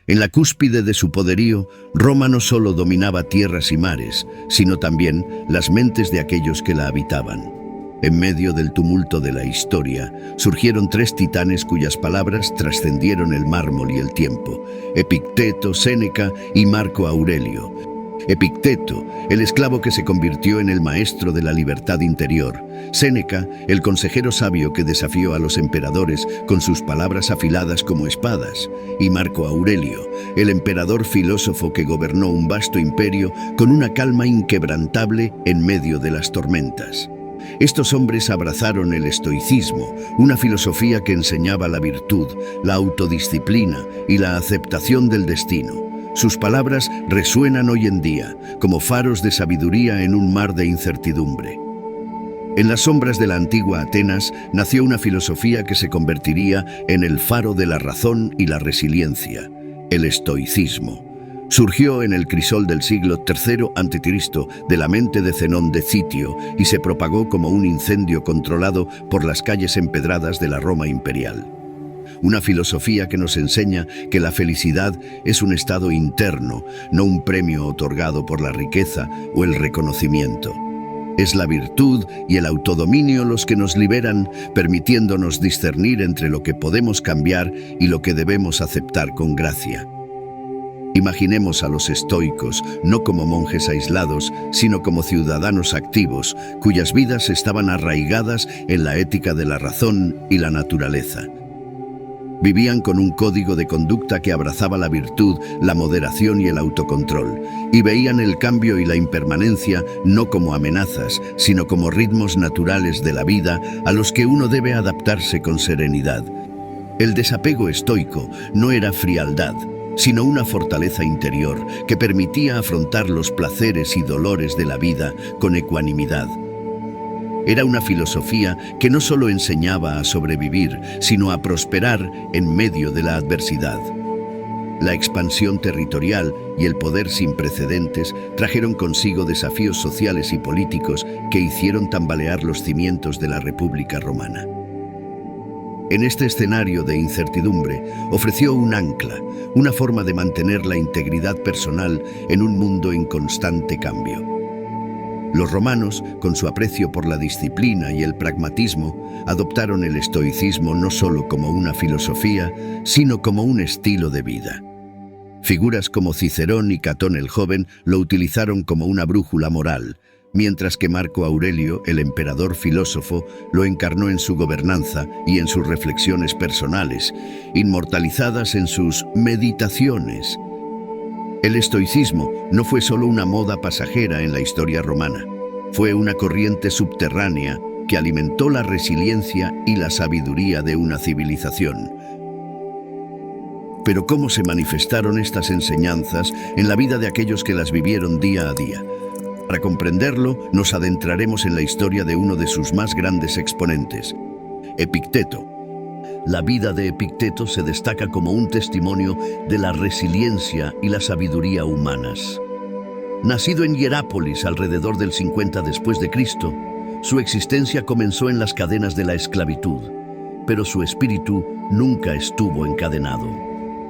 En la cúspide de su poderío, Roma no solo dominaba tierras y mares, sino también las mentes de aquellos que la habitaban. En medio del tumulto de la historia, surgieron tres titanes cuyas palabras trascendieron el mármol y el tiempo: Epicteto, Séneca y Marco Aurelio. Epicteto, el esclavo que se convirtió en el maestro de la libertad interior; Séneca, el consejero sabio que desafió a los emperadores con sus palabras afiladas como espadas; y Marco Aurelio, el emperador filósofo que gobernó un vasto imperio con una calma inquebrantable en medio de las tormentas. Estos hombres abrazaron el estoicismo, una filosofía que enseñaba la virtud, la autodisciplina y la aceptación del destino. Sus palabras resuenan hoy en día como faros de sabiduría en un mar de incertidumbre. En las sombras de la antigua Atenas nació una filosofía que se convertiría en el faro de la razón y la resiliencia: el estoicismo. Surgió en el crisol del siglo III a.C. de la mente de Zenón de Citio y se propagó como un incendio controlado por las calles empedradas de la Roma imperial. Una filosofía que nos enseña que la felicidad es un estado interno, no un premio otorgado por la riqueza o el reconocimiento. Es la virtud y el autodominio los que nos liberan, permitiéndonos discernir entre lo que podemos cambiar y lo que debemos aceptar con gracia. Imaginemos a los estoicos no como monjes aislados, sino como ciudadanos activos, cuyas vidas estaban arraigadas en la ética de la razón y la naturaleza. Vivían con un código de conducta que abrazaba la virtud, la moderación y el autocontrol, y veían el cambio y la impermanencia no como amenazas, sino como ritmos naturales de la vida a los que uno debe adaptarse con serenidad. El desapego estoico no era frialdad, sino una fortaleza interior que permitía afrontar los placeres y dolores de la vida con ecuanimidad. Era una filosofía que no solo enseñaba a sobrevivir, sino a prosperar en medio de la adversidad. La expansión territorial y el poder sin precedentes trajeron consigo desafíos sociales y políticos que hicieron tambalear los cimientos de la República Romana. En este escenario de incertidumbre, ofreció un ancla, una forma de mantener la integridad personal en un mundo en constante cambio. Los romanos, con su aprecio por la disciplina y el pragmatismo, adoptaron el estoicismo no solo como una filosofía, sino como un estilo de vida. Figuras como Cicerón y Catón el Joven lo utilizaron como una brújula moral, mientras que Marco Aurelio, el emperador filósofo, lo encarnó en su gobernanza y en sus reflexiones personales, inmortalizadas en sus meditaciones. El estoicismo no fue solo una moda pasajera en la historia romana, fue una corriente subterránea que alimentó la resiliencia y la sabiduría de una civilización. Pero ¿cómo se manifestaron estas enseñanzas en la vida de aquellos que las vivieron día a día? Para comprenderlo, nos adentraremos en la historia de uno de sus más grandes exponentes, Epicteto. La vida de Epicteto se destaca como un testimonio de la resiliencia y la sabiduría humanas. Nacido en Hierápolis alrededor del 50 después de Cristo, su existencia comenzó en las cadenas de la esclavitud, pero su espíritu nunca estuvo encadenado.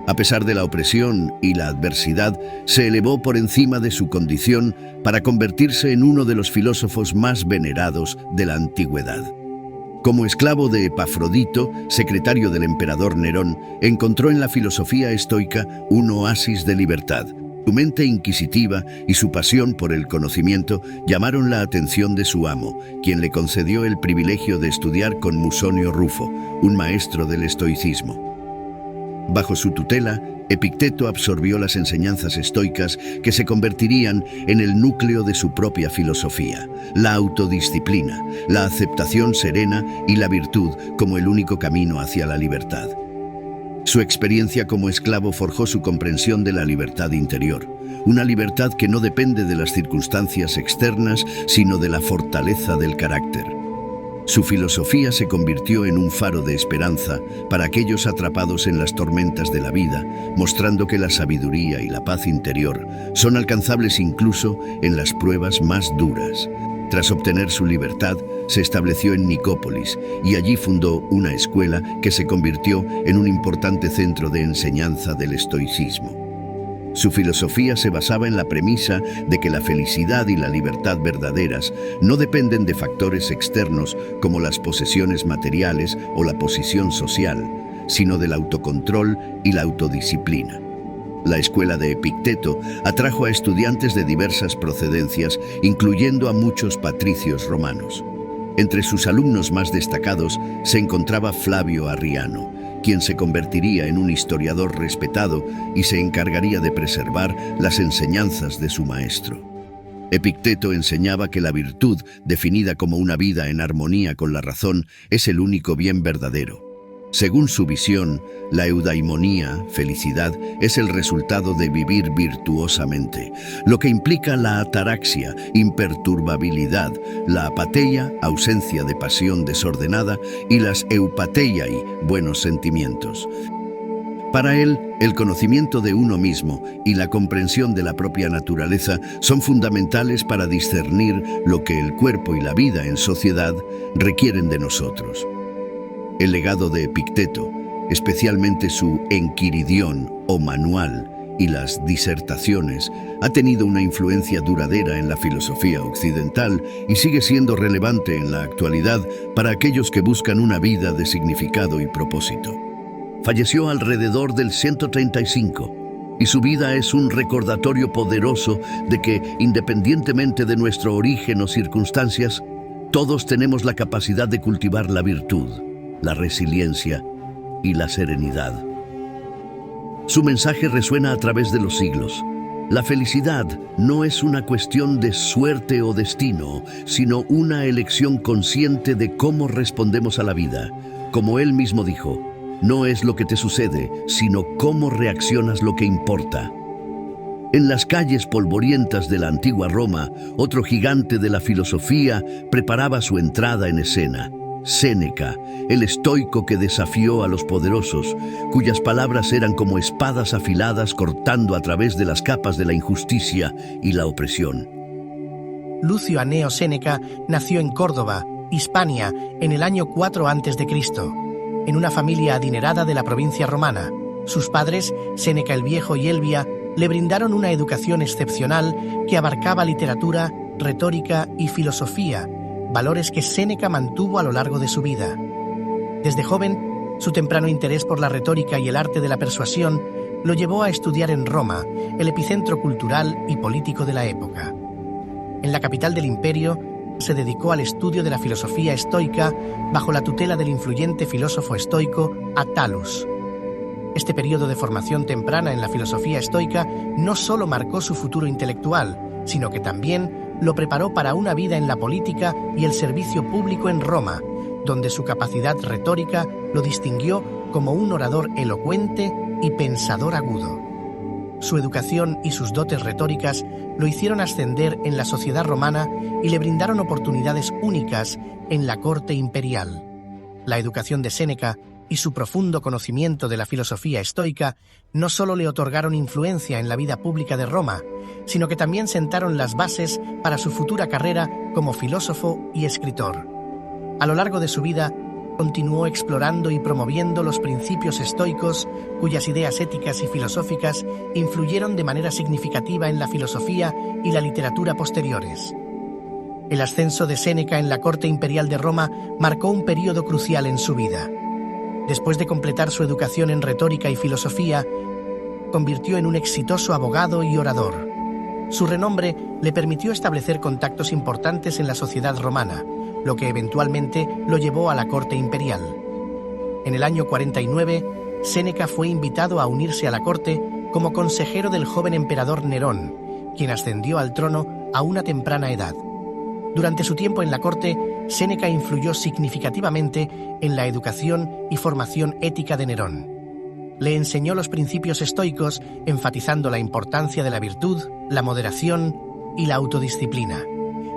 A pesar de la opresión y la adversidad, se elevó por encima de su condición para convertirse en uno de los filósofos más venerados de la antigüedad. Como esclavo de Epafrodito, secretario del emperador Nerón, encontró en la filosofía estoica un oasis de libertad. Su mente inquisitiva y su pasión por el conocimiento llamaron la atención de su amo, quien le concedió el privilegio de estudiar con Musonio Rufo, un maestro del estoicismo. Bajo su tutela, Epicteto absorbió las enseñanzas estoicas que se convertirían en el núcleo de su propia filosofía: la autodisciplina, la aceptación serena y la virtud como el único camino hacia la libertad. Su experiencia como esclavo forjó su comprensión de la libertad interior, una libertad que no depende de las circunstancias externas, sino de la fortaleza del carácter. Su filosofía se convirtió en un faro de esperanza para aquellos atrapados en las tormentas de la vida, mostrando que la sabiduría y la paz interior son alcanzables incluso en las pruebas más duras. Tras obtener su libertad, se estableció en Nicópolis y allí fundó una escuela que se convirtió en un importante centro de enseñanza del estoicismo. Su filosofía se basaba en la premisa de que la felicidad y la libertad verdaderas no dependen de factores externos como las posesiones materiales o la posición social, sino del autocontrol y la autodisciplina. La escuela de Epicteto atrajo a estudiantes de diversas procedencias, incluyendo a muchos patricios romanos. Entre sus alumnos más destacados se encontraba Flavio Arriano, quien se convertiría en un historiador respetado y se encargaría de preservar las enseñanzas de su maestro. Epicteto enseñaba que la virtud, definida como una vida en armonía con la razón, es el único bien verdadero. Según su visión, la eudaimonía, felicidad, es el resultado de vivir virtuosamente, lo que implica la ataraxia, imperturbabilidad, la apatheia, ausencia de pasión desordenada, y las eupateiai, buenos sentimientos. Para él, el conocimiento de uno mismo y la comprensión de la propia naturaleza son fundamentales para discernir lo que el cuerpo y la vida en sociedad requieren de nosotros. El legado de Epicteto, especialmente su Enquiridión o manual y las disertaciones, ha tenido una influencia duradera en la filosofía occidental y sigue siendo relevante en la actualidad para aquellos que buscan una vida de significado y propósito. Falleció alrededor del 135 y su vida es un recordatorio poderoso de que, independientemente de nuestro origen o circunstancias, todos tenemos la capacidad de cultivar la virtud, la resiliencia y la serenidad. Su mensaje resuena a través de los siglos. La felicidad no es una cuestión de suerte o destino, sino una elección consciente de cómo respondemos a la vida. Como él mismo dijo, no es lo que te sucede, sino cómo reaccionas lo que importa. En las calles polvorientas de la antigua Roma, otro gigante de la filosofía preparaba su entrada en escena. Séneca, el estoico que desafió a los poderosos, cuyas palabras eran como espadas afiladas cortando a través de las capas de la injusticia y la opresión. Lucio Anneo Séneca nació en Córdoba, Hispania, en el año 4 a.C., en una familia adinerada de la provincia romana. Sus padres, Séneca el Viejo y Elvia, le brindaron una educación excepcional que abarcaba literatura, retórica y filosofía, valores que Séneca mantuvo a lo largo de su vida. Desde joven, su temprano interés por la retórica y el arte de la persuasión lo llevó a estudiar en Roma, el epicentro cultural y político de la época. En la capital del imperio, se dedicó al estudio de la filosofía estoica bajo la tutela del influyente filósofo estoico Attalus. Este periodo de formación temprana en la filosofía estoica no solo marcó su futuro intelectual, sino que también lo preparó para una vida en la política y el servicio público en Roma, donde su capacidad retórica lo distinguió como un orador elocuente y pensador agudo. Su educación y sus dotes retóricas lo hicieron ascender en la sociedad romana y le brindaron oportunidades únicas en la corte imperial. La educación de Séneca y su profundo conocimiento de la filosofía estoica no solo le otorgaron influencia en la vida pública de Roma, sino que también sentaron las bases para su futura carrera como filósofo y escritor. A lo largo de su vida, continuó explorando y promoviendo los principios estoicos, cuyas ideas éticas y filosóficas influyeron de manera significativa en la filosofía y la literatura posteriores. El ascenso de Séneca en la corte imperial de Roma marcó un período crucial en su vida. Después de completar su educación en retórica y filosofía, convirtió en un exitoso abogado y orador. Su renombre le permitió establecer contactos importantes en la sociedad romana, lo que eventualmente lo llevó a la corte imperial. En el año 49, Séneca fue invitado a unirse a la corte como consejero del joven emperador Nerón, quien ascendió al trono a una temprana edad. Durante su tiempo en la corte, Séneca influyó significativamente en la educación y formación ética de Nerón. Le enseñó los principios estoicos, enfatizando la importancia de la virtud, la moderación y la autodisciplina.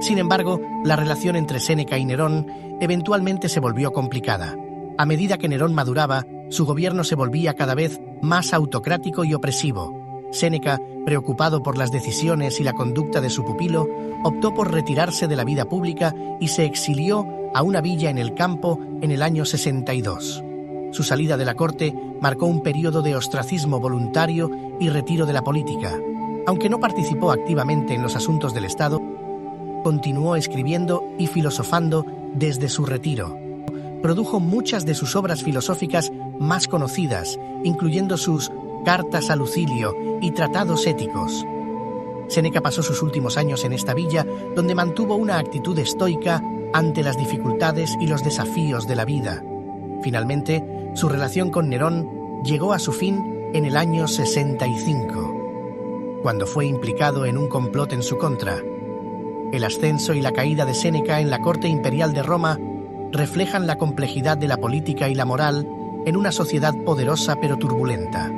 Sin embargo, la relación entre Séneca y Nerón eventualmente se volvió complicada. A medida que Nerón maduraba, su gobierno se volvía cada vez más autocrático y opresivo. Séneca Preocupado por las decisiones y la conducta de su pupilo, optó por retirarse de la vida pública y se exilió a una villa en el campo en el año 62. Su salida de la corte marcó un periodo de ostracismo voluntario y retiro de la política. Aunque no participó activamente en los asuntos del Estado, continuó escribiendo y filosofando desde su retiro. Produjo muchas de sus obras filosóficas más conocidas, incluyendo sus Cartas a Lucilio y Tratados éticos. Séneca pasó sus últimos años en esta villa, donde mantuvo una actitud estoica ante las dificultades y los desafíos de la vida. Finalmente, su relación con Nerón llegó a su fin en el año 65, cuando fue implicado en un complot en su contra. El ascenso y la caída de Séneca en la corte imperial de Roma reflejan la complejidad de la política y la moral en una sociedad poderosa pero turbulenta.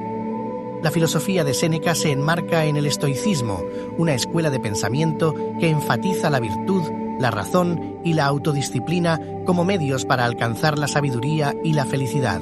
La filosofía de Séneca se enmarca en el estoicismo, una escuela de pensamiento que enfatiza la virtud, la razón y la autodisciplina como medios para alcanzar la sabiduría y la felicidad.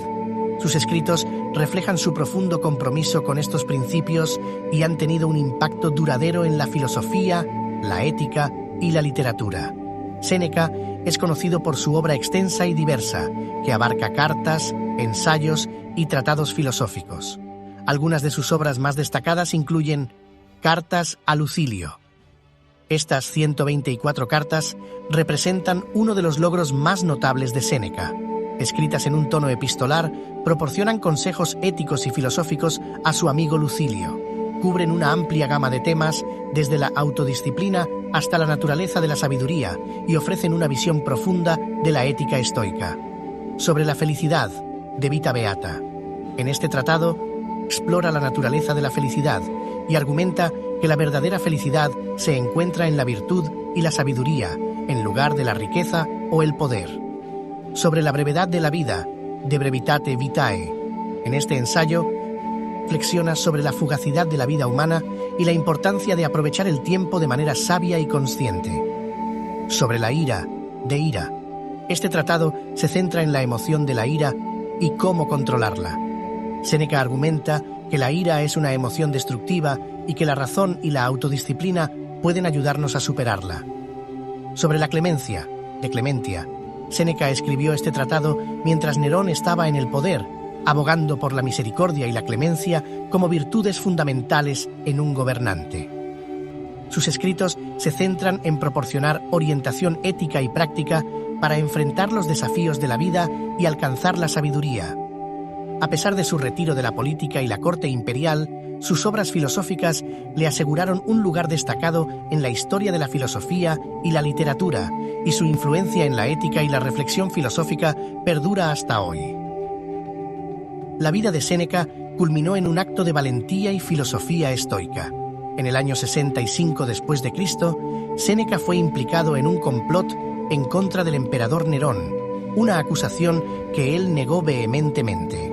Sus escritos reflejan su profundo compromiso con estos principios y han tenido un impacto duradero en la filosofía, la ética y la literatura. Séneca es conocido por su obra extensa y diversa, que abarca cartas, ensayos y tratados filosóficos. Algunas de sus obras más destacadas incluyen Cartas a Lucilio. Estas 124 cartas representan uno de los logros más notables de Séneca. Escritas en un tono epistolar, proporcionan consejos éticos y filosóficos a su amigo Lucilio. Cubren una amplia gama de temas, desde la autodisciplina hasta la naturaleza de la sabiduría, y ofrecen una visión profunda de la ética estoica. Sobre la felicidad, de Vita Beata. En este tratado, explora la naturaleza de la felicidad y argumenta que la verdadera felicidad se encuentra en la virtud y la sabiduría, en lugar de la riqueza o el poder. Sobre la brevedad de la vida, de Brevitate Vitae. En este ensayo, reflexiona sobre la fugacidad de la vida humana y la importancia de aprovechar el tiempo de manera sabia y consciente. Sobre la ira, de Ira. Este tratado se centra en la emoción de la ira y cómo controlarla. Séneca argumenta que la ira es una emoción destructiva y que la razón y la autodisciplina pueden ayudarnos a superarla. Sobre la clemencia, de Clementia. Séneca escribió este tratado mientras Nerón estaba en el poder, abogando por la misericordia y la clemencia como virtudes fundamentales en un gobernante. Sus escritos se centran en proporcionar orientación ética y práctica para enfrentar los desafíos de la vida y alcanzar la sabiduría. A pesar de su retiro de la política y la corte imperial, sus obras filosóficas le aseguraron un lugar destacado en la historia de la filosofía y la literatura, y su influencia en la ética y la reflexión filosófica perdura hasta hoy. La vida de Séneca culminó en un acto de valentía y filosofía estoica. En el año 65 después de Cristo, Séneca fue implicado en un complot en contra del emperador Nerón, una acusación que él negó vehementemente.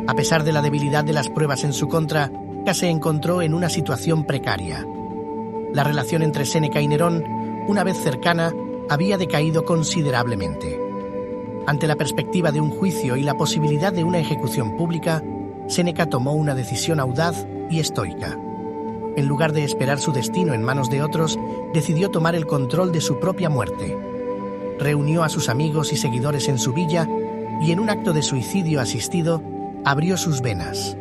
A pesar de la debilidad de las pruebas en su contra, se encontró en una situación precaria. La relación entre Séneca y Nerón, una vez cercana, había decaído considerablemente. Ante la perspectiva de un juicio y la posibilidad de una ejecución pública, Séneca tomó una decisión audaz y estoica. En lugar de esperar su destino en manos de otros, decidió tomar el control de su propia muerte. Reunió a sus amigos y seguidores en su villa y, en un acto de suicidio asistido, abrió sus venas.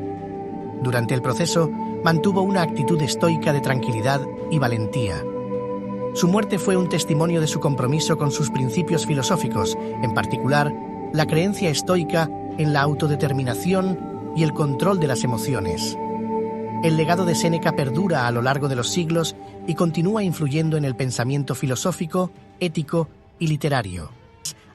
Durante el proceso, mantuvo una actitud estoica de tranquilidad y valentía. Su muerte fue un testimonio de su compromiso con sus principios filosóficos, en particular, la creencia estoica en la autodeterminación y el control de las emociones. El legado de Séneca perdura a lo largo de los siglos y continúa influyendo en el pensamiento filosófico, ético y literario.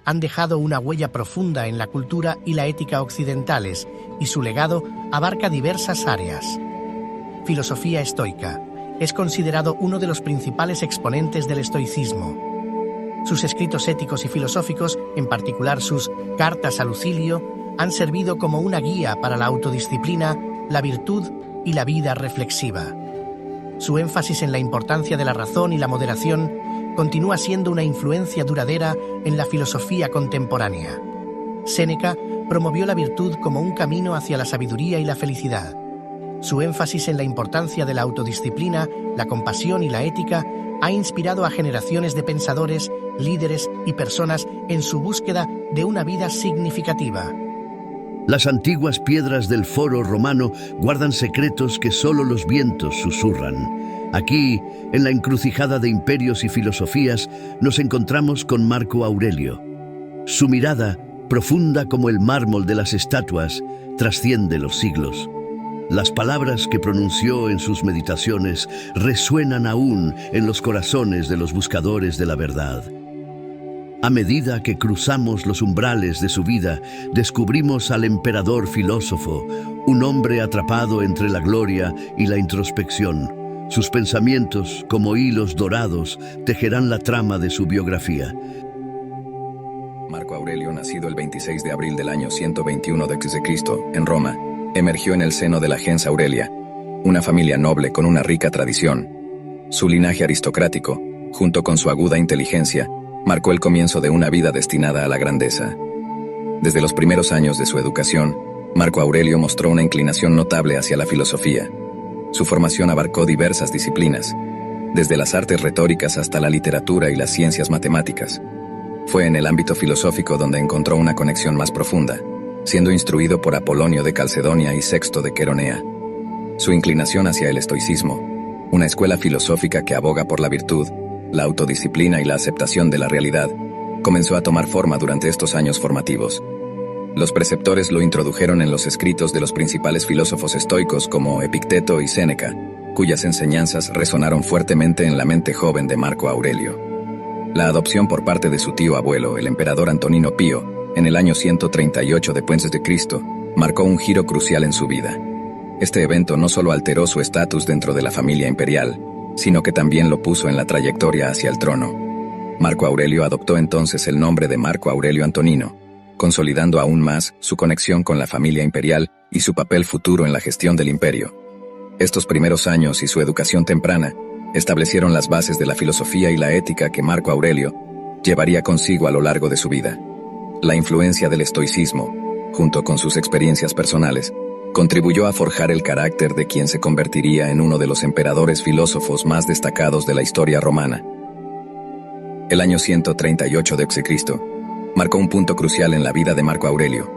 Han dejado una huella profunda en la cultura y la ética occidentales, y su legado abarca diversas áreas. Filosofía estoica. Es considerado uno de los principales exponentes del estoicismo. Sus escritos éticos y filosóficos, en particular sus Cartas a Lucilio, han servido como una guía para la autodisciplina, la virtud y la vida reflexiva. Su énfasis en la importancia de la razón y la moderación continúa siendo una influencia duradera en la filosofía contemporánea. Séneca promovió la virtud como un camino hacia la sabiduría y la felicidad. Su énfasis en la importancia de la autodisciplina, la compasión y la ética ha inspirado a generaciones de pensadores, líderes y personas en su búsqueda de una vida significativa. Las antiguas piedras del Foro Romano guardan secretos que solo los vientos susurran. Aquí, en la encrucijada de imperios y filosofías, nos encontramos con Marco Aurelio. Su mirada, profunda como el mármol de las estatuas, trasciende los siglos. Las palabras que pronunció en sus meditaciones resuenan aún en los corazones de los buscadores de la verdad. A medida que cruzamos los umbrales de su vida, descubrimos al emperador filósofo, un hombre atrapado entre la gloria y la introspección. Sus pensamientos, como hilos dorados, tejerán la trama de su biografía. Marco Aurelio, nacido el 26 de abril del año 121 d.C., en Roma, emergió en el seno de la gens Aurelia, una familia noble con una rica tradición. Su linaje aristocrático, junto con su aguda inteligencia, marcó el comienzo de una vida destinada a la grandeza. Desde los primeros años de su educación, Marco Aurelio mostró una inclinación notable hacia la filosofía. Su formación abarcó diversas disciplinas, desde las artes retóricas hasta la literatura y las ciencias matemáticas. Fue en el ámbito filosófico donde encontró una conexión más profunda, siendo instruido por Apolonio de Calcedonia y Sexto de Queronea. Su inclinación hacia el estoicismo, una escuela filosófica que aboga por la virtud, la autodisciplina y la aceptación de la realidad, comenzó a tomar forma durante estos años formativos. Los preceptores lo introdujeron en los escritos de los principales filósofos estoicos como Epicteto y Séneca, cuyas enseñanzas resonaron fuertemente en la mente joven de Marco Aurelio. La adopción por parte de su tío abuelo, el emperador Antonino Pío, en el año 138 después de Cristo, marcó un giro crucial en su vida. Este evento no solo alteró su estatus dentro de la familia imperial, sino que también lo puso en la trayectoria hacia el trono. Marco Aurelio adoptó entonces el nombre de Marco Aurelio Antonino, consolidando aún más su conexión con la familia imperial y su papel futuro en la gestión del imperio. Estos primeros años y su educación temprana establecieron las bases de la filosofía y la ética que Marco Aurelio llevaría consigo a lo largo de su vida. La influencia del estoicismo, junto con sus experiencias personales, contribuyó a forjar el carácter de quien se convertiría en uno de los emperadores filósofos más destacados de la historia romana. El año 138 d.C. marcó un punto crucial en la vida de Marco Aurelio,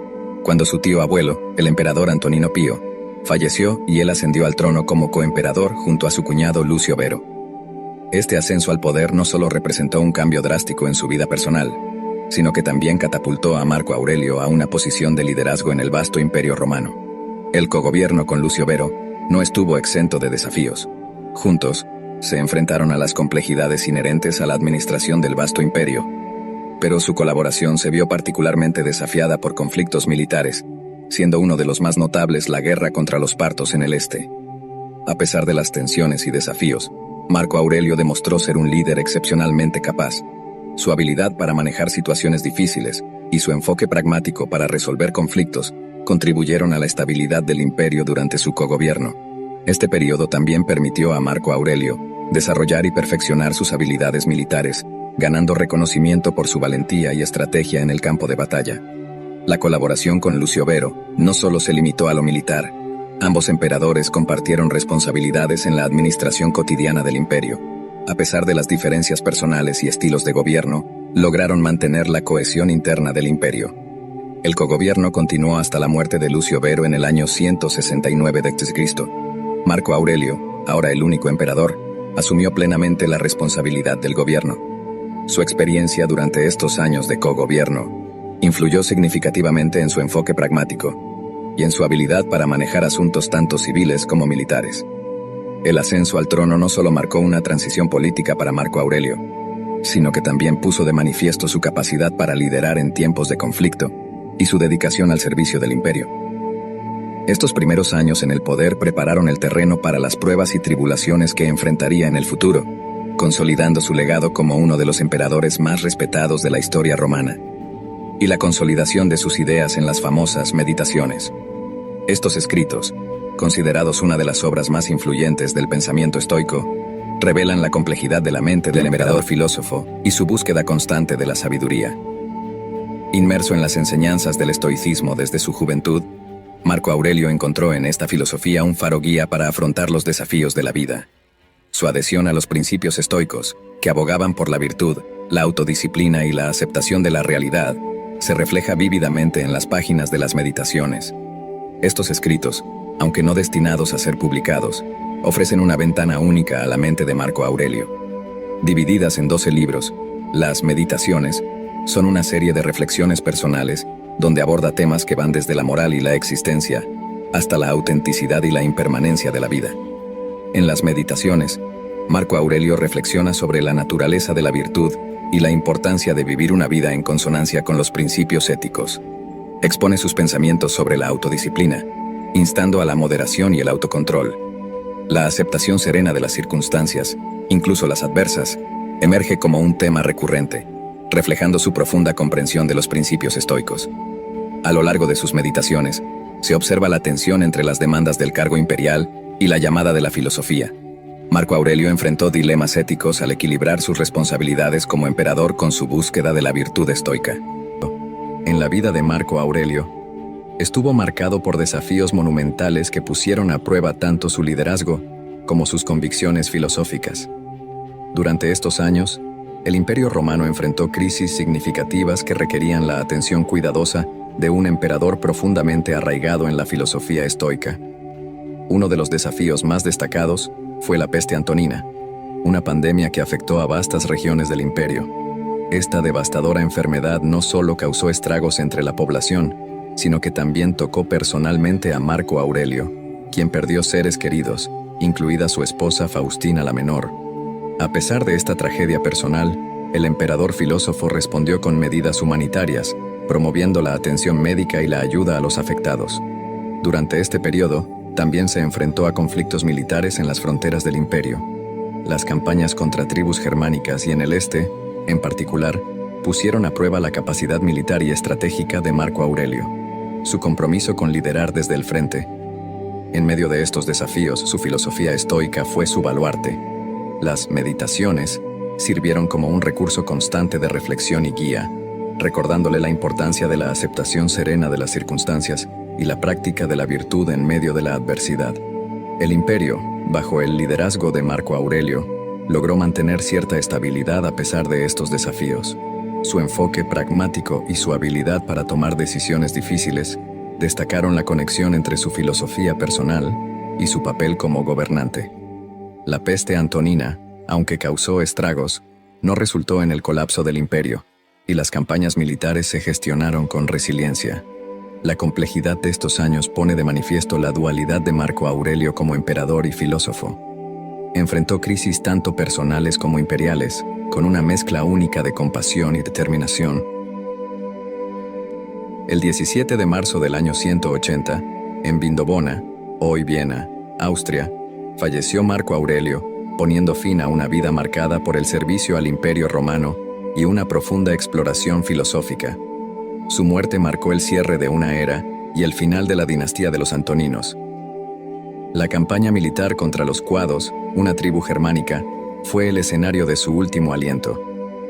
cuando su tío abuelo, el emperador Antonino Pío, falleció y él ascendió al trono como coemperador junto a su cuñado Lucio Vero. Este ascenso al poder no solo representó un cambio drástico en su vida personal, sino que también catapultó a Marco Aurelio a una posición de liderazgo en el vasto imperio romano. El cogobierno con Lucio Vero no estuvo exento de desafíos. Juntos, se enfrentaron a las complejidades inherentes a la administración del vasto imperio, pero su colaboración se vio particularmente desafiada por conflictos militares, siendo uno de los más notables la guerra contra los partos en el este. A pesar de las tensiones y desafíos, Marco Aurelio demostró ser un líder excepcionalmente capaz. Su habilidad para manejar situaciones difíciles y su enfoque pragmático para resolver conflictos contribuyeron a la estabilidad del imperio durante su cogobierno. Este periodo también permitió a Marco Aurelio desarrollar y perfeccionar sus habilidades militares, ganando reconocimiento por su valentía y estrategia en el campo de batalla. La colaboración con Lucio Vero no solo se limitó a lo militar. Ambos emperadores compartieron responsabilidades en la administración cotidiana del imperio. A pesar de las diferencias personales y estilos de gobierno, lograron mantener la cohesión interna del imperio. El cogobierno continuó hasta la muerte de Lucio Vero en el año 169 d.C. Marco Aurelio, ahora el único emperador, asumió plenamente la responsabilidad del gobierno. Su experiencia durante estos años de cogobierno influyó significativamente en su enfoque pragmático y en su habilidad para manejar asuntos tanto civiles como militares. El ascenso al trono no solo marcó una transición política para Marco Aurelio, sino que también puso de manifiesto su capacidad para liderar en tiempos de conflicto y su dedicación al servicio del imperio. Estos primeros años en el poder prepararon el terreno para las pruebas y tribulaciones que enfrentaría en el futuro, consolidando su legado como uno de los emperadores más respetados de la historia romana, y la consolidación de sus ideas en las famosas Meditaciones. Estos escritos, considerados una de las obras más influyentes del pensamiento estoico, revelan la complejidad de la mente del emperador filósofo y su búsqueda constante de la sabiduría. Inmerso en las enseñanzas del estoicismo desde su juventud, Marco Aurelio encontró en esta filosofía un faro guía para afrontar los desafíos de la vida. Su adhesión a los principios estoicos, que abogaban por la virtud, la autodisciplina y la aceptación de la realidad, se refleja vívidamente en las páginas de las Meditaciones. Estos escritos, aunque no destinados a ser publicados, ofrecen una ventana única a la mente de Marco Aurelio. Divididas en 12 libros, las Meditaciones son una serie de reflexiones personales donde aborda temas que van desde la moral y la existencia hasta la autenticidad y la impermanencia de la vida. En las Meditaciones, Marco Aurelio reflexiona sobre la naturaleza de la virtud y la importancia de vivir una vida en consonancia con los principios éticos. Expone sus pensamientos sobre la autodisciplina, instando a la moderación y el autocontrol. La aceptación serena de las circunstancias, incluso las adversas, emerge como un tema recurrente, reflejando su profunda comprensión de los principios estoicos. A lo largo de sus meditaciones, se observa la tensión entre las demandas del cargo imperial y la llamada de la filosofía. Marco Aurelio enfrentó dilemas éticos al equilibrar sus responsabilidades como emperador con su búsqueda de la virtud estoica. En la vida de Marco Aurelio, estuvo marcado por desafíos monumentales que pusieron a prueba tanto su liderazgo como sus convicciones filosóficas. Durante estos años, el Imperio Romano enfrentó crisis significativas que requerían la atención cuidadosa de un emperador profundamente arraigado en la filosofía estoica. Uno de los desafíos más destacados fue la peste antonina, una pandemia que afectó a vastas regiones del imperio. Esta devastadora enfermedad no solo causó estragos entre la población, sino que también tocó personalmente a Marco Aurelio, quien perdió seres queridos, incluida su esposa Faustina la Menor. A pesar de esta tragedia personal, el emperador filósofo respondió con medidas humanitarias, promoviendo la atención médica y la ayuda a los afectados. Durante este periodo, también se enfrentó a conflictos militares en las fronteras del imperio. Las campañas contra tribus germánicas y en el este, en particular, pusieron a prueba la capacidad militar y estratégica de Marco Aurelio. Su compromiso con liderar desde el frente. En medio de estos desafíos, su filosofía estoica fue su baluarte. Las Meditaciones sirvieron como un recurso constante de reflexión y guía, recordándole la importancia de la aceptación serena de las circunstancias y la práctica de la virtud en medio de la adversidad. El imperio, bajo el liderazgo de Marco Aurelio, logró mantener cierta estabilidad a pesar de estos desafíos. Su enfoque pragmático y su habilidad para tomar decisiones difíciles destacaron la conexión entre su filosofía personal y su papel como gobernante. La peste antonina, aunque causó estragos, no resultó en el colapso del imperio, y las campañas militares se gestionaron con resiliencia. La complejidad de estos años pone de manifiesto la dualidad de Marco Aurelio como emperador y filósofo. Enfrentó crisis tanto personales como imperiales, con una mezcla única de compasión y determinación. El 17 de marzo del año 180, en Vindobona, hoy Viena, Austria, falleció Marco Aurelio, poniendo fin a una vida marcada por el servicio al Imperio Romano y una profunda exploración filosófica. Su muerte marcó el cierre de una era y el final de la dinastía de los Antoninos. La campaña militar contra los Cuados, una tribu germánica, fue el escenario de su último aliento.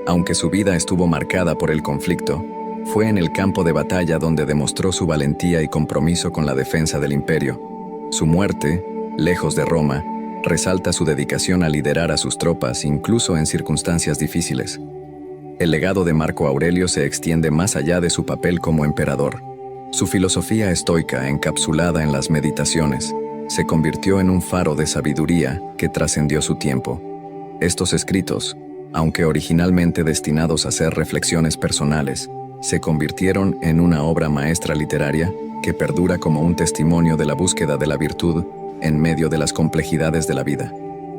Aunque su vida estuvo marcada por el conflicto, fue en el campo de batalla donde demostró su valentía y compromiso con la defensa del imperio. Su muerte, lejos de Roma, resalta su dedicación a liderar a sus tropas incluso en circunstancias difíciles. El legado de Marco Aurelio se extiende más allá de su papel como emperador. Su filosofía estoica, encapsulada en las Meditaciones, se convirtió en un faro de sabiduría que trascendió su tiempo. Estos escritos, aunque originalmente destinados a ser reflexiones personales, se convirtieron en una obra maestra literaria que perdura como un testimonio de la búsqueda de la virtud en medio de las complejidades de la vida.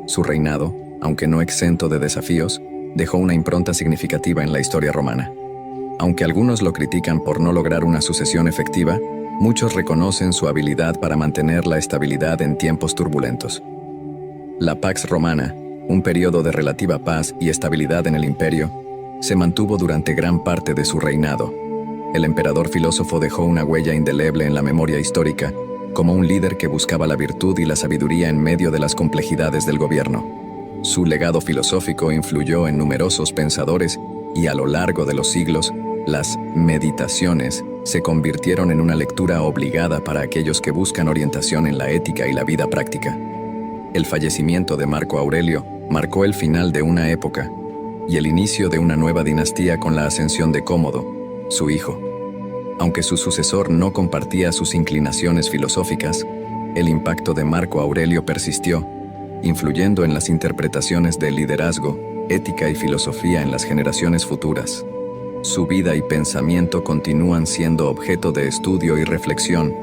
Su reinado, aunque no exento de desafíos, dejó una impronta significativa en la historia romana. Aunque algunos lo critican por no lograr una sucesión efectiva, muchos reconocen su habilidad para mantener la estabilidad en tiempos turbulentos. La Pax Romana, un periodo de relativa paz y estabilidad en el imperio, se mantuvo durante gran parte de su reinado. El emperador filósofo dejó una huella indeleble en la memoria histórica, como un líder que buscaba la virtud y la sabiduría en medio de las complejidades del gobierno. Su legado filosófico influyó en numerosos pensadores y a lo largo de los siglos, las Meditaciones se convirtieron en una lectura obligada para aquellos que buscan orientación en la ética y la vida práctica. El fallecimiento de Marco Aurelio marcó el final de una época y el inicio de una nueva dinastía con la ascensión de Cómodo, su hijo. Aunque su sucesor no compartía sus inclinaciones filosóficas, el impacto de Marco Aurelio persistió, influyendo en las interpretaciones del liderazgo, ética y filosofía en las generaciones futuras. Su vida y pensamiento continúan siendo objeto de estudio y reflexión,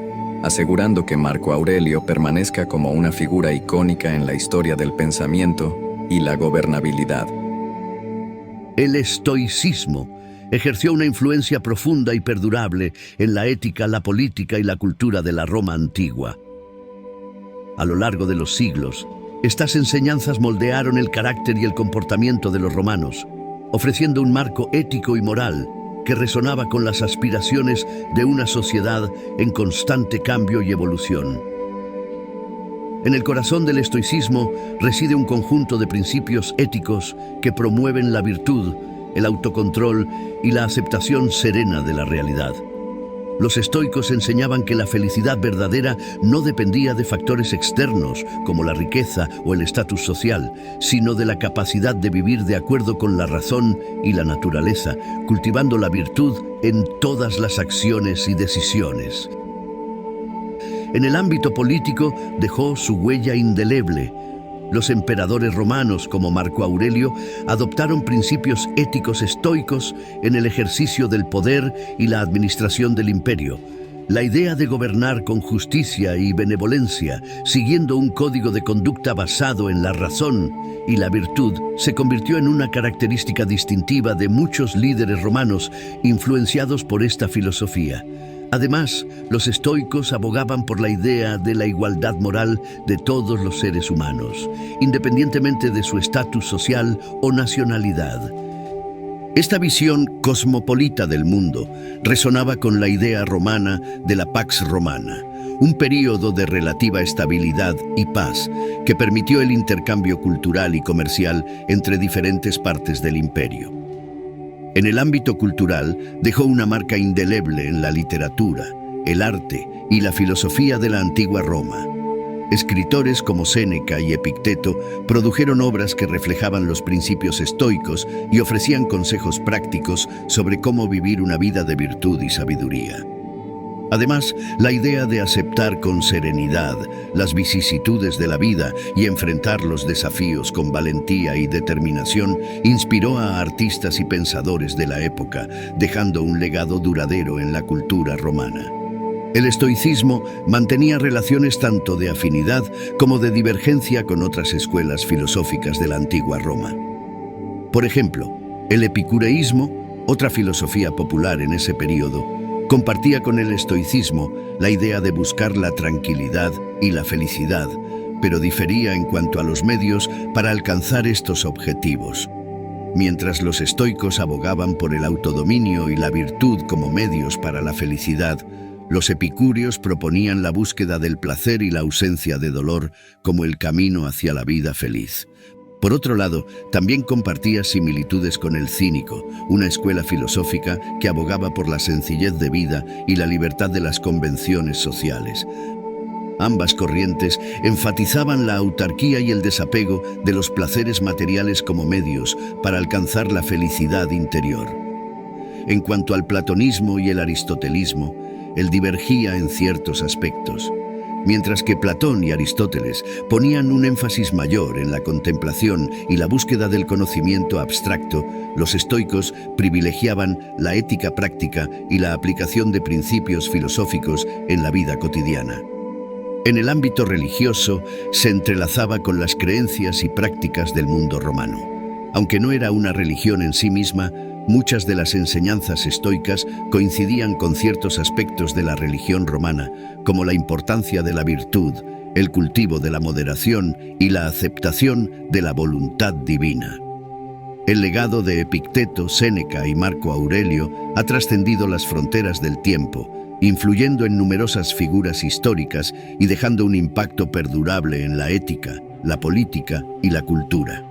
asegurando que Marco Aurelio permanezca como una figura icónica en la historia del pensamiento y la gobernabilidad. El estoicismo ejerció una influencia profunda y perdurable en la ética, la política y la cultura de la Roma antigua. A lo largo de los siglos, estas enseñanzas moldearon el carácter y el comportamiento de los romanos, ofreciendo un marco ético y moral que resonaba con las aspiraciones de una sociedad en constante cambio y evolución. En el corazón del estoicismo reside un conjunto de principios éticos que promueven la virtud, el autocontrol y la aceptación serena de la realidad. Los estoicos enseñaban que la felicidad verdadera no dependía de factores externos como la riqueza o el estatus social, sino de la capacidad de vivir de acuerdo con la razón y la naturaleza, cultivando la virtud en todas las acciones y decisiones. En el ámbito político dejó su huella indeleble. Los emperadores romanos como Marco Aurelio adoptaron principios éticos estoicos en el ejercicio del poder y la administración del imperio. La idea de gobernar con justicia y benevolencia, siguiendo un código de conducta basado en la razón y la virtud, se convirtió en una característica distintiva de muchos líderes romanos influenciados por esta filosofía. Además, los estoicos abogaban por la idea de la igualdad moral de todos los seres humanos, independientemente de su estatus social o nacionalidad. Esta visión cosmopolita del mundo resonaba con la idea romana de la Pax Romana, un período de relativa estabilidad y paz que permitió el intercambio cultural y comercial entre diferentes partes del imperio. En el ámbito cultural dejó una marca indeleble en la literatura, el arte y la filosofía de la antigua Roma. Escritores como Séneca y Epicteto produjeron obras que reflejaban los principios estoicos y ofrecían consejos prácticos sobre cómo vivir una vida de virtud y sabiduría. Además, la idea de aceptar con serenidad las vicisitudes de la vida y enfrentar los desafíos con valentía y determinación inspiró a artistas y pensadores de la época, dejando un legado duradero en la cultura romana. El estoicismo mantenía relaciones tanto de afinidad como de divergencia con otras escuelas filosóficas de la antigua Roma. Por ejemplo, el epicureísmo, otra filosofía popular en ese periodo, compartía con el estoicismo la idea de buscar la tranquilidad y la felicidad, pero difería en cuanto a los medios para alcanzar estos objetivos. Mientras los estoicos abogaban por el autodominio y la virtud como medios para la felicidad, los epicúreos proponían la búsqueda del placer y la ausencia de dolor como el camino hacia la vida feliz. Por otro lado, también compartía similitudes con el cínico, una escuela filosófica que abogaba por la sencillez de vida y la libertad de las convenciones sociales. Ambas corrientes enfatizaban la autarquía y el desapego de los placeres materiales como medios para alcanzar la felicidad interior. En cuanto al platonismo y el aristotelismo, él divergía en ciertos aspectos. Mientras que Platón y Aristóteles ponían un énfasis mayor en la contemplación y la búsqueda del conocimiento abstracto, los estoicos privilegiaban la ética práctica y la aplicación de principios filosóficos en la vida cotidiana. En el ámbito religioso, se entrelazaba con las creencias y prácticas del mundo romano. Aunque no era una religión en sí misma, muchas de las enseñanzas estoicas coincidían con ciertos aspectos de la religión romana, como la importancia de la virtud, el cultivo de la moderación y la aceptación de la voluntad divina. El legado de Epicteto, Séneca y Marco Aurelio ha trascendido las fronteras del tiempo, influyendo en numerosas figuras históricas y dejando un impacto perdurable en la ética, la política y la cultura.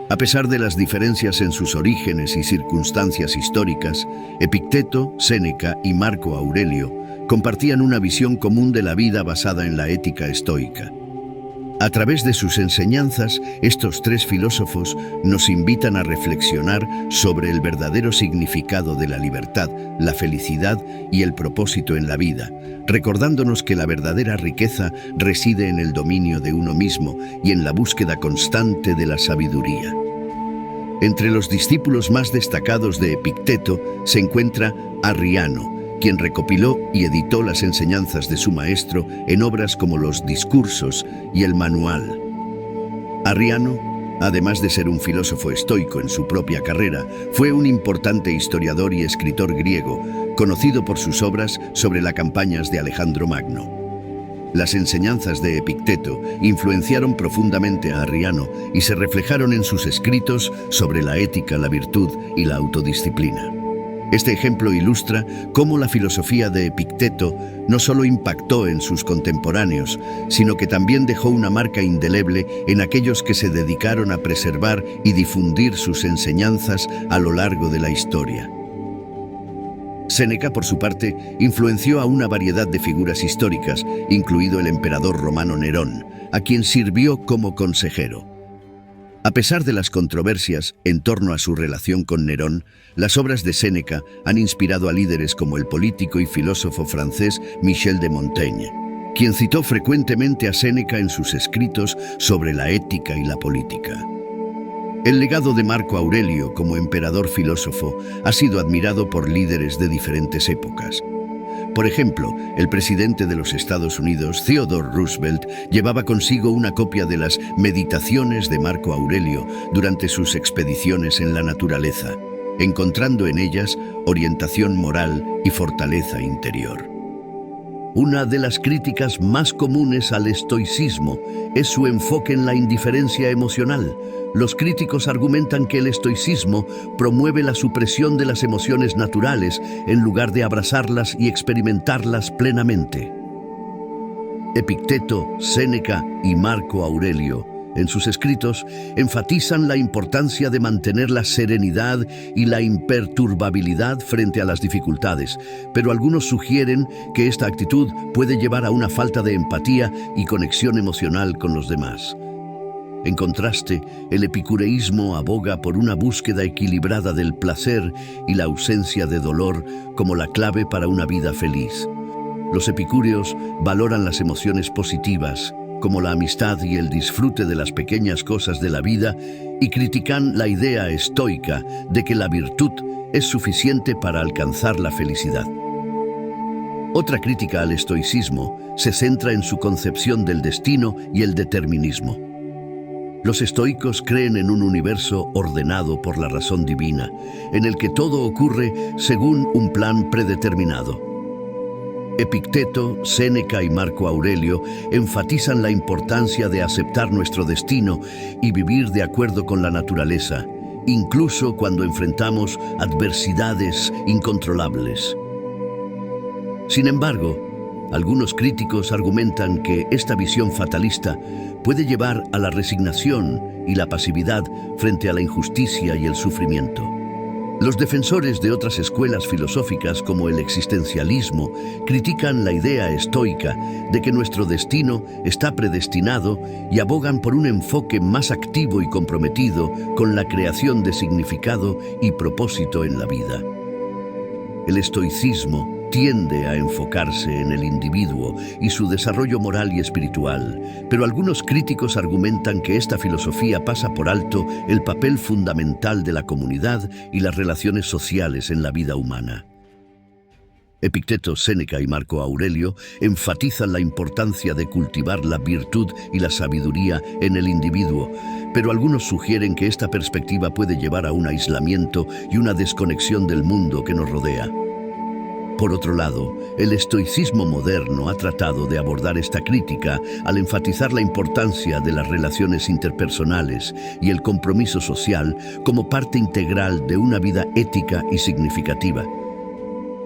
A pesar de las diferencias en sus orígenes y circunstancias históricas, Epicteto, Séneca y Marco Aurelio compartían una visión común de la vida basada en la ética estoica. A través de sus enseñanzas, estos tres filósofos nos invitan a reflexionar sobre el verdadero significado de la libertad, la felicidad y el propósito en la vida, recordándonos que la verdadera riqueza reside en el dominio de uno mismo y en la búsqueda constante de la sabiduría. Entre los discípulos más destacados de Epicteto se encuentra Arriano, quien recopiló y editó las enseñanzas de su maestro en obras como los Discursos y el Manual. Arriano, además de ser un filósofo estoico en su propia carrera, fue un importante historiador y escritor griego, conocido por sus obras sobre las campañas de Alejandro Magno. Las enseñanzas de Epicteto influenciaron profundamente a Arriano y se reflejaron en sus escritos sobre la ética, la virtud y la autodisciplina. Este ejemplo ilustra cómo la filosofía de Epicteto no solo impactó en sus contemporáneos, sino que también dejó una marca indeleble en aquellos que se dedicaron a preservar y difundir sus enseñanzas a lo largo de la historia. Séneca, por su parte, influenció a una variedad de figuras históricas, incluido el emperador romano Nerón, a quien sirvió como consejero. A pesar de las controversias en torno a su relación con Nerón, las obras de Séneca han inspirado a líderes como el político y filósofo francés Michel de Montaigne, quien citó frecuentemente a Séneca en sus escritos sobre la ética y la política. El legado de Marco Aurelio como emperador filósofo ha sido admirado por líderes de diferentes épocas. Por ejemplo, el presidente de los Estados Unidos, Theodore Roosevelt, llevaba consigo una copia de las Meditaciones de Marco Aurelio durante sus expediciones en la naturaleza, encontrando en ellas orientación moral y fortaleza interior. Una de las críticas más comunes al estoicismo es su enfoque en la indiferencia emocional. Los críticos argumentan que el estoicismo promueve la supresión de las emociones naturales en lugar de abrazarlas y experimentarlas plenamente. Epicteto, Séneca y Marco Aurelio, en sus escritos, enfatizan la importancia de mantener la serenidad y la imperturbabilidad frente a las dificultades, pero algunos sugieren que esta actitud puede llevar a una falta de empatía y conexión emocional con los demás. En contraste, el epicureísmo aboga por una búsqueda equilibrada del placer y la ausencia de dolor como la clave para una vida feliz. Los epicúreos valoran las emociones positivas, como la amistad y el disfrute de las pequeñas cosas de la vida, y critican la idea estoica de que la virtud es suficiente para alcanzar la felicidad. Otra crítica al estoicismo se centra en su concepción del destino y el determinismo. Los estoicos creen en un universo ordenado por la razón divina, en el que todo ocurre según un plan predeterminado. Epicteto, Séneca y Marco Aurelio enfatizan la importancia de aceptar nuestro destino y vivir de acuerdo con la naturaleza, incluso cuando enfrentamos adversidades incontrolables. Sin embargo, algunos críticos argumentan que esta visión fatalista puede llevar a la resignación y la pasividad frente a la injusticia y el sufrimiento. Los defensores de otras escuelas filosóficas como el existencialismo critican la idea estoica de que nuestro destino está predestinado y abogan por un enfoque más activo y comprometido con la creación de significado y propósito en la vida. El estoicismo tiende a enfocarse en el individuo y su desarrollo moral y espiritual, pero algunos críticos argumentan que esta filosofía pasa por alto el papel fundamental de la comunidad y las relaciones sociales en la vida humana. Epicteto, Séneca y Marco Aurelio enfatizan la importancia de cultivar la virtud y la sabiduría en el individuo, pero algunos sugieren que esta perspectiva puede llevar a un aislamiento y una desconexión del mundo que nos rodea. Por otro lado, el estoicismo moderno ha tratado de abordar esta crítica al enfatizar la importancia de las relaciones interpersonales y el compromiso social como parte integral de una vida ética y significativa.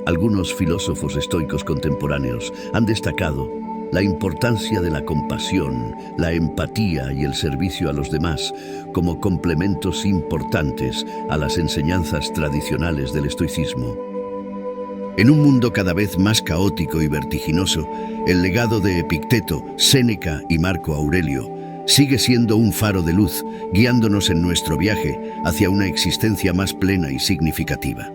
Algunos filósofos estoicos contemporáneos han destacado la importancia de la compasión, la empatía y el servicio a los demás como complementos importantes a las enseñanzas tradicionales del estoicismo. En un mundo cada vez más caótico y vertiginoso, el legado de Epicteto, Séneca y Marco Aurelio sigue siendo un faro de luz, guiándonos en nuestro viaje hacia una existencia más plena y significativa.